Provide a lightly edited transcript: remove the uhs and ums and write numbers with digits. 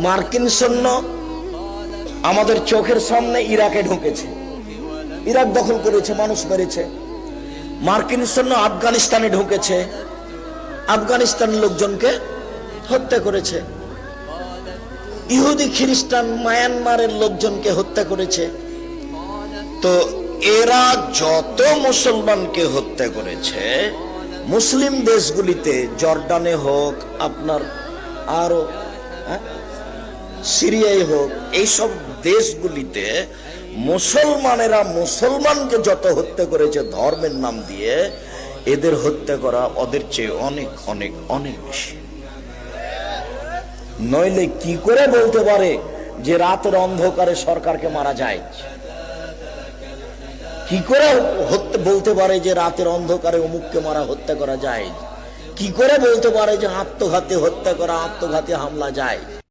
মার্কিন সৈন্য আমাদের চোখের সামনে ইরাকে ঢুকেছে, ইরাক দখল করেছে, মানুষ মেরেছে। মার্কিন সৈন্য আফগানিস্তানে ঢুকেছে, আফগানিস্তানের লোকজনকে হত্যা করেছে। ইহুদি খ্রিস্টান মায়ানমারের লোকজনকে হত্যা করেছে। তো এরা যত মুসলমানকে হত্যা করেছে মুসলিম দেশগুলিতে, জর্ডানে হোক, আপনার আরো সিরিয়ায় হোক, এইসব দেশগুলিতে মুসলমানেরা মুসলমানকে যত হত্যা করেছে ধর্মের নাম দিয়ে, এদের হত্যা করা ওদের চেয়ে অনেক অনেক অনেক বেশি। নইলে কি করে বলতে পারে যে রাতের অন্ধকারে সরকারকে মারা যায়? কি করে বলতে পারে যে রাতের অন্ধকারে অমুককে মারা, হত্যা করা যায়? কি করে বলতে পারে যে আত্মঘাতী হত্যা করা, আত্মঘাতী হামলা যায়?